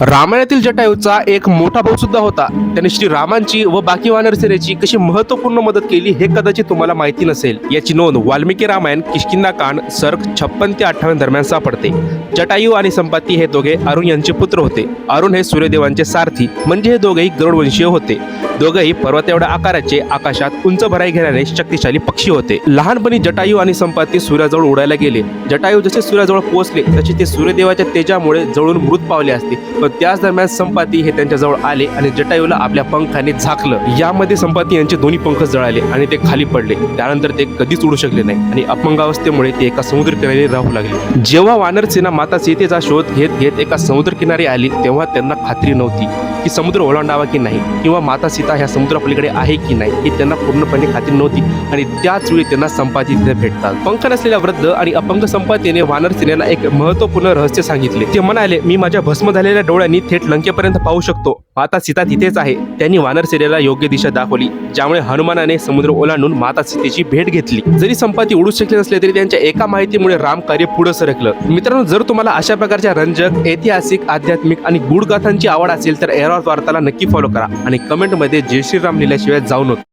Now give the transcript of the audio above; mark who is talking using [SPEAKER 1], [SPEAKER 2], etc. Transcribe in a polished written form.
[SPEAKER 1] रामायणातील जटायूचा एक मोठा भाऊ सुद्धा होता. त्याने श्रीरामांची व बाकी वानर सेनेची कशी महत्त्वपूर्ण मदत केली हे कदाचित तुम्हाला माहिती नसेल. याची नोंद वाल्मिकी रामायण किष्किंधाकांड सर्ग 56 ते 58 दरम्यान सापडते. जटायू आणि संपाती हे दोघे अरुण यांचे पुत्र होते. अरुण हे सूर्यदेवांचे सारथी म्हणजे हे दोघेही गरुडवंशीय होते. दोघेही पर्वत एवढ्या आकाराचे, आकाशात उंच भराई घेणारे शक्तिशाली पक्षी होते. लहानपणी जटायू आणि संपाती सूर्याजवळ उडायला गेले. जटायू जसे सूर्याजवळ पोहोचले तसे ते सूर्यदेवाच्या तेजामुळे जळून मृत पावले असते. पण त्याच दरम्यान संपाती हे त्यांच्याजवळ आले आणि जटायूला आपल्या पंखाने झाकलं. यामध्ये संपाती यांचे दोन्ही पंख जळाले आणि ते खाली पडले. त्यानंतर ते कधीच उडू शकले नाही आणि अपंगावस्थेमुळे ते एका समुद्रकिनारी राहू लागले. जेव्हा वानर सेना माता सीतेचा शोध घेत घेत एका समुद्रकिनारी आली तेव्हा त्यांना खात्री नव्हती की समुद्र ओलांडावा की नाही किंवा माता सीता ह्या समुद्रापलीकडे आहे की नाही ही त्यांना पूर्णपणे खात्री नव्हती. आणि त्याच वेळी त्यांना संपाती तिथे भेटतात. पंख नसलेल्या वृद्ध आणि अपंग संपातीने वानर सेनेला एक महत्त्वपूर्ण रहस्य सांगितले. ते म्हणाले, मी माझ्या भस्म झालेल्या डोळ्यांनी थेट लंकेपर्यंत पाहू शकतो. माता सीता तिथेच आहे. त्यांनी वानर सेनेला योग्य दिशा दाखवली, ज्यामुळे हनुमानाने समुद्र ओलांडून माता सीतेची भेट घेतली. जरी संपाती उडू शकले नसले तरी त्यांच्या एका माहितीमुळे राम कार्य पुढे सरकलं. मित्रांनो, जर तुम्हाला अशा प्रकारच्या रंजक, ऐतिहासिक, आध्यात्मिक आणि गूढ गाथांची आवड असेल तर एरॉस वार्ताला नक्की फॉलो करा आणि कमेंटमध्ये जय श्रीराम लिहिल्याशिवाय जाऊ नका.